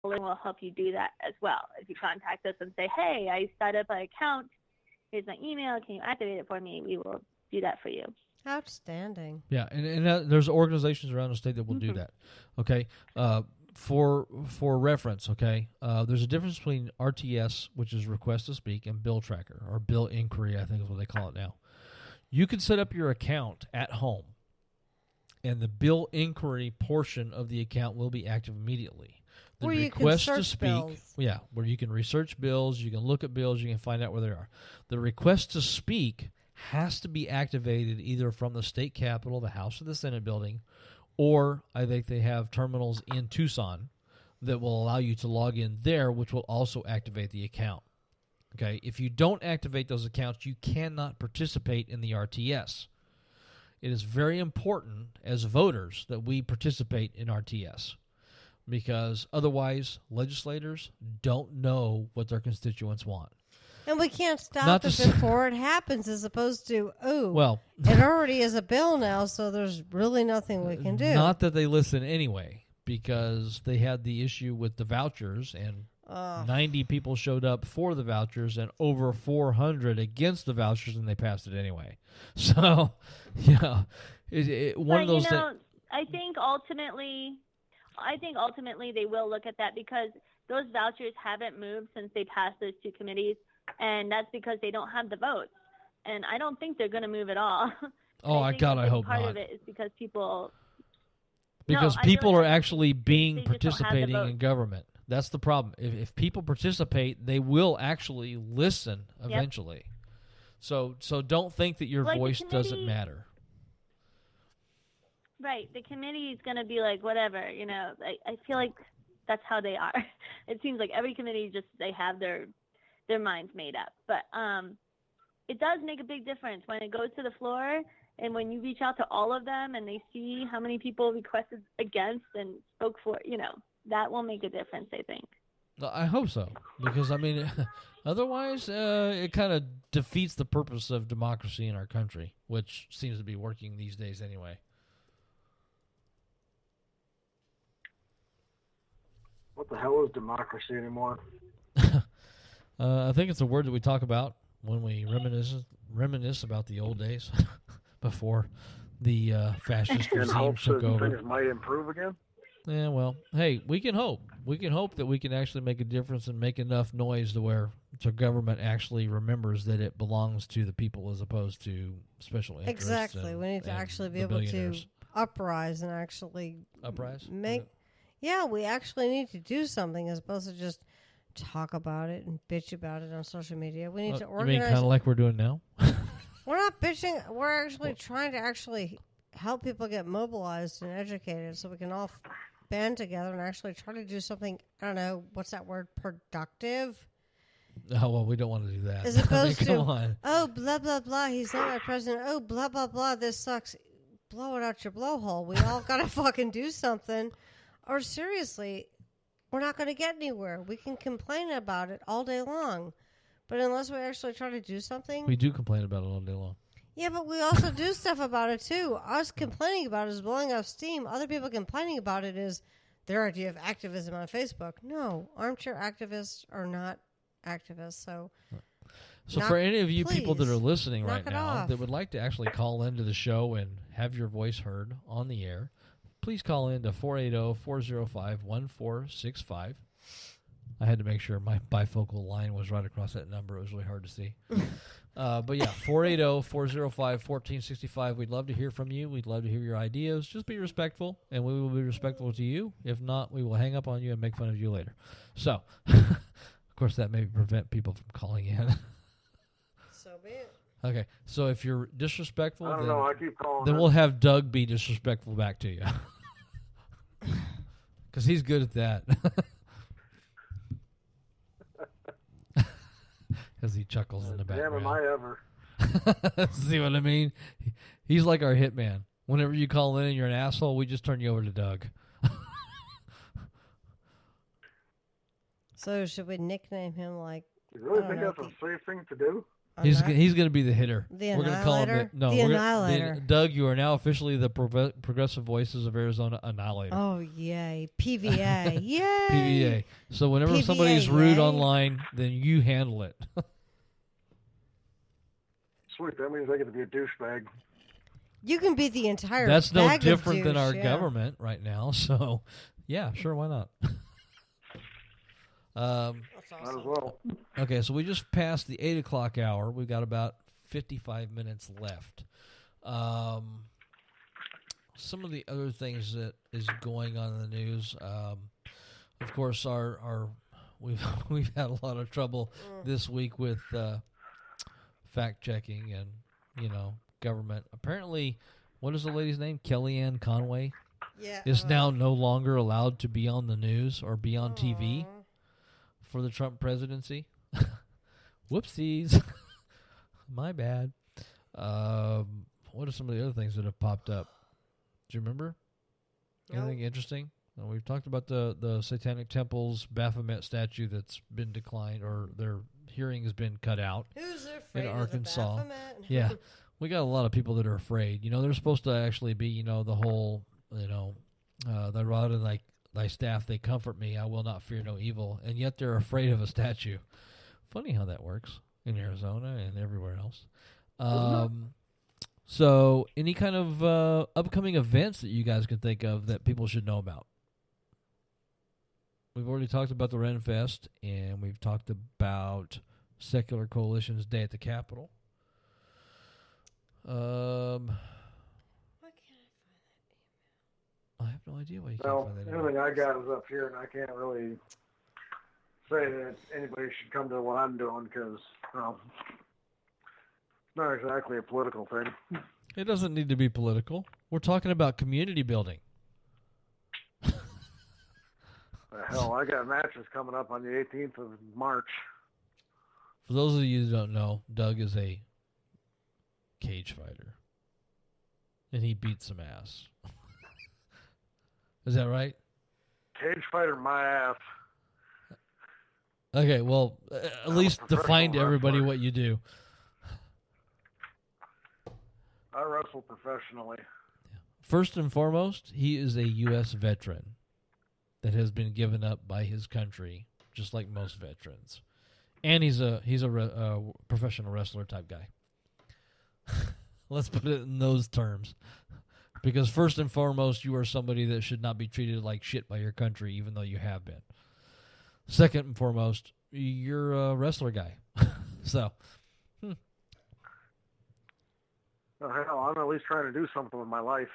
will help you do that as well. If you contact us and say, hey, I set up an account, here's my email, can you activate it for me? We will do that for you. Outstanding. Yeah, and there's organizations around the state that will do that. Okay, for reference, okay, there's a difference between RTS, which is request to speak, and bill tracker, or bill inquiry, I think is what they call it now. You can set up your account at home, and the bill inquiry portion of the account will be active immediately. The where request you can to search speak, bills. yeah, where you can research bills, you can look at bills, you can find out where they are. The request to speak has to be activated either from the state capitol, the House or the Senate building, or I think they have terminals in Tucson that will allow you to log in there, which will also activate the account. Okay, if you don't activate those accounts, you cannot participate in the RTS. It is very important as voters that we participate in RTS, because otherwise legislators don't know what their constituents want. And we can't stop it before it happens, as opposed to, it already is a bill now, so there's really nothing we can do. Not that they listen anyway, because they had the issue with the vouchers, and 90 people showed up for the vouchers and over 400 against the vouchers, and they passed it anyway. So, yeah, one of those things. I think ultimately they will look at that, because those vouchers haven't moved since they passed those two committees, and that's because they don't have the votes. And I don't think they're going to move at all. I hope part not. of it is because people... Because people are actually participating in government. That's the problem. If people participate, they will actually listen eventually. Yep. So don't think that your voice doesn't matter. Right. The committee is going to be like, whatever, I feel like that's how they are. It seems like every committee they have their minds made up. But it does make a big difference when it goes to the floor, and when you reach out to all of them and they see how many people requested against and spoke for, that will make a difference, I think. I hope so, because, otherwise it kind of defeats the purpose of democracy in our country, which seems to be working these days anyway. What the hell is democracy anymore? I think it's a word that we talk about when we reminisce about the old days before the fascist regime took over. Things might improve again? Yeah, well, hey, we can hope. We can hope that we can actually make a difference and make enough noise to where the government actually remembers that it belongs to the people as opposed to special interests. Exactly. We need to actually be able to uprise and actually make... Yeah, we actually need to do something as opposed to just talk about it and bitch about it on social media. We need to organize. You mean kind of like we're doing now? We're not bitching. We're actually trying to help people get mobilized and educated so we can all band together and actually try to do something, I don't know, what's that word, productive? Oh, well, we don't want to do that. As opposed to, blah, blah, blah, he's not my president. Oh, blah, blah, blah, this sucks. Blow it out your blowhole. We all got to fucking do something. Or seriously, we're not going to get anywhere. We can complain about it all day long. But unless we actually try to do something... We do complain about it all day long. Yeah, but we also do stuff about it, too. Us complaining about it is blowing off steam. Other people complaining about it is their idea of activism on Facebook. No, armchair activists are not activists. So for any of you people that are listening right now that would like to actually call into the show and have your voice heard on the air, please call in to 480-405-1465. I had to make sure my bifocal line was right across that number. It was really hard to see. But yeah, 480-405-1465. We'd love to hear from you. We'd love to hear your ideas. Just be respectful, and we will be respectful to you. If not, we will hang up on you and make fun of you later. So, of course, that may prevent people from calling in. So be it. Okay, so if you're disrespectful, I keep calling then we'll have Doug be disrespectful back to you. Because he's good at that. As he chuckles in the background. Damn, am I ever. See what I mean? He's like our hitman. Whenever you call in and you're an asshole, we just turn you over to Doug. So should we nickname him like... You really think that's a safe thing to do? He's going to be the hitter. The we're going to call him Annihilator? no. The we're Annihilator. Doug, you are now officially the Progressive Voices of Arizona Annihilator. Oh, yay. PVA. Yay. PVA. So whenever PVA, somebody's rude yay. online, then you handle it. Sweet, that means I get to be a douchebag. You can be the entire That's no bag of different than douche, our yeah. government right now. So, yeah, sure, why not? That's Might as awesome. well. Okay, so we just passed the 8 o'clock hour. We've got about 55 minutes left. Some of the other things that is going on in the news, of course, we've had a lot of trouble this week with fact checking and government. Apparently, what is the lady's name? Kellyanne Conway Yeah. is now no longer allowed to be on the news or be on TV. Aw. For the Trump presidency. Whoopsies. My bad. What are some of the other things that have popped up? Do you remember? Anything interesting? We've talked about the Satanic Temple's Baphomet statue that's been declined, or their hearing has been cut out. Who's afraid in of Arkansas. the Baphomet? Yeah. We got a lot of people that are afraid. They're supposed to actually be, the whole, the rod and thy staff, they comfort me. I will not fear no evil. And yet they're afraid of a statue. Funny how that works in Arizona and everywhere else. So any kind of upcoming events that you guys can think of that people should know about? We've already talked about the Ren Fest, and we've talked about Secular Coalition's Day at the Capitol. Why can't I have no idea why you can't Well, find that. everything I got is up here, and I can't really say that anybody should come to what I'm doing because, it's not exactly a political thing. It doesn't need to be political. We're talking about community building. Hell, I got matches coming up on the 18th of March. For those of you who don't know, Doug is a cage fighter. And he beats some ass. Is that right? Cage fighter, my ass. Okay, well, at I'm a least define to professional everybody wrestler. what you do. I wrestle professionally. First and foremost, he is a U.S. veteran that has been given up by his country, just like most veterans. And he's a professional wrestler type guy. Let's put it in those terms. Because first and foremost, you are somebody that should not be treated like shit by your country, even though you have been. Second and foremost, you're a wrestler guy. So, Oh, hell, I'm at least trying to do something with my life,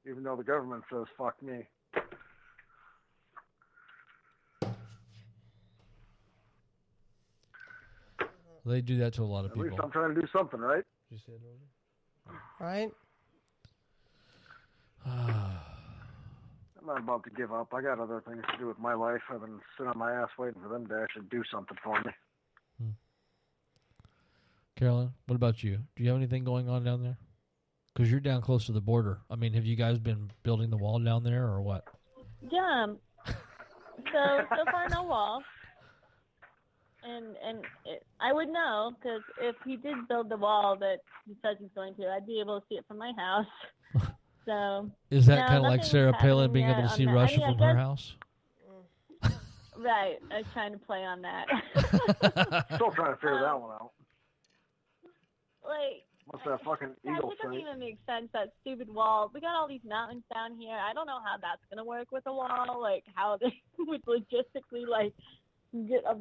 even though the government says fuck me. they do that to a lot of At least people. I'm trying to do something, right? Did you say it already? Right? I'm not about to give up. I got other things to do with my life. I've been sitting on my ass waiting for them to actually do something for me. Carolyn, what about you? Do you have anything going on down there? Because you're down close to the border. I mean, have you guys been building the wall down there or what? Yeah. So far, no wall. And I would know, because if he did build the wall that he says he's going to, I'd be able to see it from my house. So Is that no, kind of like nothing's Sarah Palin happening being yet able to on see that. I Russia mean, I from her guess- house? Right. I was trying to play on that. Still trying to figure that one out. Like, What's that fucking that eagle doesn't thing? even make sense, that stupid wall. We got all these mountains down here. I don't know how that's going to work with a wall, like how they would logistically, like, get a,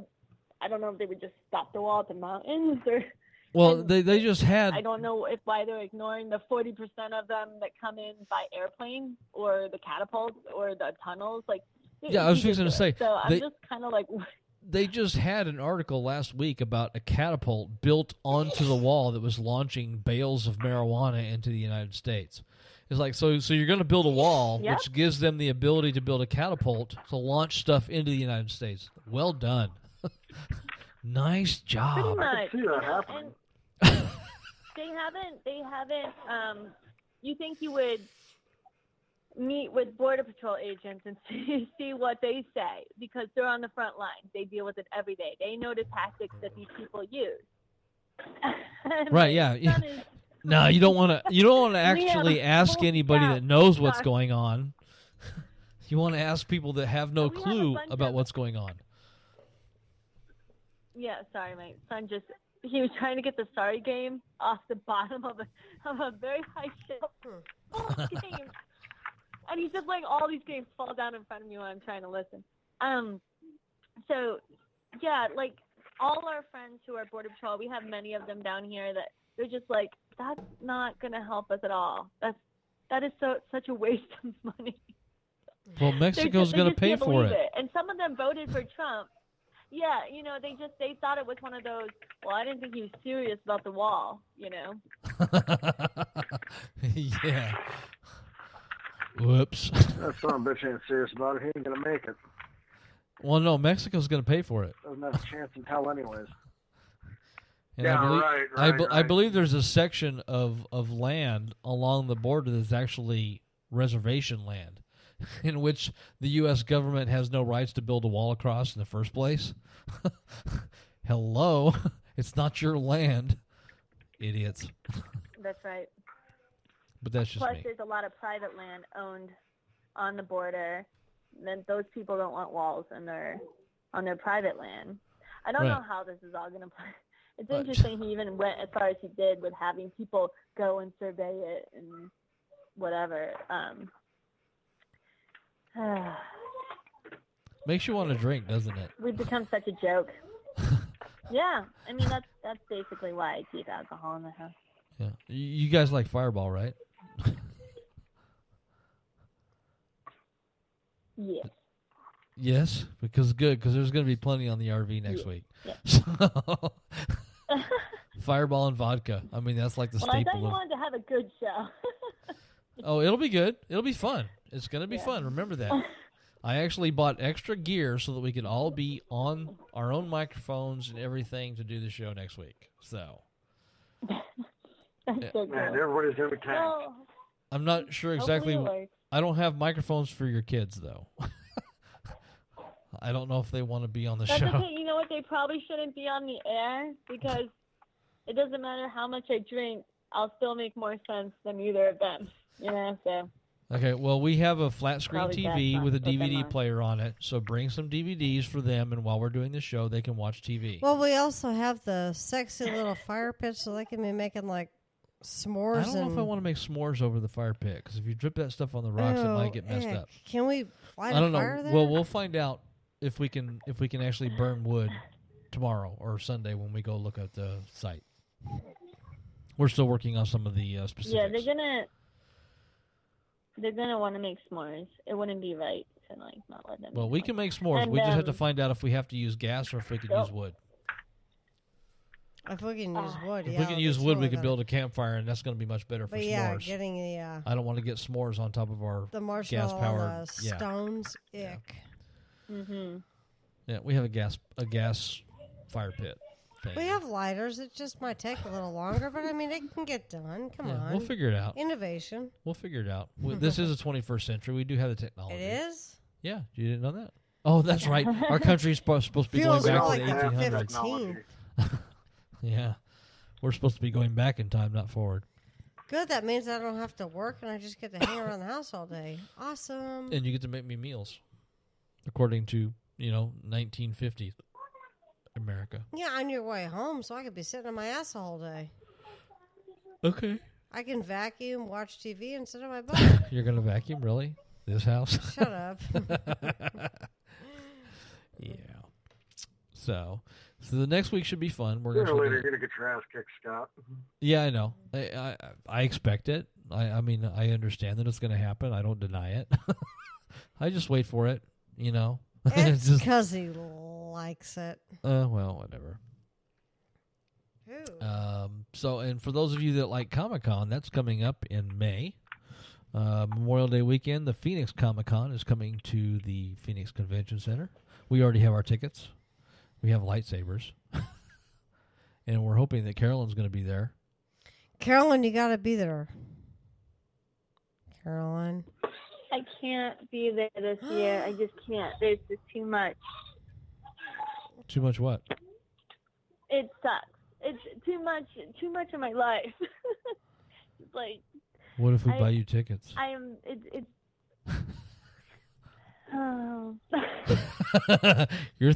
I don't know if they would just stop the wall at the mountains or... Well, And they just had... I don't know why they're ignoring the 40% of them that come in by airplane or the catapults or the tunnels. Like, Yeah, I was fixing to say, So I'm they- just kind of like, They just had an article last week about a catapult built onto the wall that was launching bales of marijuana into the United States. It's like, so you're going to build a wall, Yep. which gives them the ability to build a catapult to launch stuff into the United States. Well done. Nice pretty job. much. I can see that happening. And they haven't, you think you would meet with Border Patrol agents and see what they say, because they're on the front line. They deal with it every day. They know the tactics that these people use. Right, yeah. No, you don't want to. You don't want to actually ask anybody that knows what's going on. You want to ask people that have no clue about what's going on. Yeah, sorry, my son he was trying to get the Sorry game off the bottom of a very high shelf full of games. And he's just letting all these games fall down in front of me while I'm trying to listen. So, yeah, like, all our friends who are Border Patrol, we have many of them down here that they're just like, that's not going to help us at all. That is such a waste of money. Well, Mexico's going to pay for it. And some of them voted for Trump. Yeah, they thought it was one of those, well, I didn't think he was serious about the wall, Yeah. Whoops. That son of a bitch ain't serious about it. He ain't going to make it. Well, no, Mexico's going to pay for it. Doesn't have a chance in hell anyways. And I believe there's a section of land along the border that's actually reservation land, in which the U.S. government has no rights to build a wall across in the first place. Hello? It's not your land, idiots. That's right. But that's just Plus, me. there's a lot of private land owned on the border. And then those people don't want walls on their private land. I don't know how this is all going to play. It's interesting he even went as far as he did with having people go and survey it and whatever. Makes you want to drink, doesn't it? We've become such a joke. Yeah, I mean that's basically why I keep alcohol in the house. Yeah, you guys like Fireball, right? Yes. Yes, because there's going to be plenty on the RV next week. Yeah. So, Fireball and vodka. I mean, that's like the staple. I thought you wanted to have a good show. Oh, it'll be good. It'll be fun. It's going to be fun. Remember that. I actually bought extra gear so that we could all be on our own microphones and everything to do the show next week. So. That's so cool. Man, everybody's going to be tanked. I'm not sure exactly. I don't have microphones for your kids, though. I don't know if they want to be on the show. Okay. You know what? They probably shouldn't be on the air because it doesn't matter how much I drink. I'll still make more sense than either of them. So. Okay, well, we have a flat screen TV with a DVD player on it, so bring some DVDs for them, and while we're doing the show, they can watch TV. Well, we also have the sexy little fire pit, so they can be making, like, s'mores. I don't know if I want to make s'mores over the fire pit, because if you drip that stuff on the rocks, it might get messed up. Can we light I don't a fire know. there? Well, we'll find out if we can actually burn wood tomorrow or Sunday when we go look at the site. We're still working on some of the specifics. Yeah, they're gonna want to make s'mores. It wouldn't be right to not let them. Well, we can make s'mores. And, we just have to find out if we have to use gas or if we can use wood. If we can use wood, if we can use wood, we can build a campfire, and that's going to be much better for s'mores. Yeah, getting the I don't want to get s'mores on top of our the marshmallow gas-powered stones. Ick. Mhm. Yeah, we have a gas fire pit thing. We have lighters. It just might take a little longer, but I mean, it can get done. Come on, we'll figure it out. Innovation. We'll figure it out. This is the 21st century. We do have the technology. It is. Yeah, you didn't know that? Oh, that's right. Our country's supposed to be going back to the 1800s. Yeah, we're supposed to be going back in time, not forward. Good. That means I don't have to work and I just get to hang around the house all day. Awesome. And you get to make me meals, according to 1950s America. Yeah, on your way home, so I could be sitting on my ass all day. Okay. I can vacuum, watch TV, and sit on my butt. You're gonna vacuum, really? This house? Shut up. Yeah. So the next week should be fun. We're Sooner or later, you're gonna get your ass kicked, Scott. Yeah, I know. I expect it. I mean, I understand that it's going to happen. I don't deny it. I just wait for it. It's because he likes it. Well, whatever. So, and for those of you that like Comic-Con, that's coming up in May. Memorial Day weekend, the Phoenix Comic-Con is coming to the Phoenix Convention Center. We already have our tickets. We have lightsabers. And we're hoping that Carolyn's going to be there. Carolyn, you got to be there. Carolyn. I can't be there this year. I just can't. There's just too much. Too much what? It sucks. it's too much of my life. It's like, What if we buy you tickets? I am. It's. Oh. You're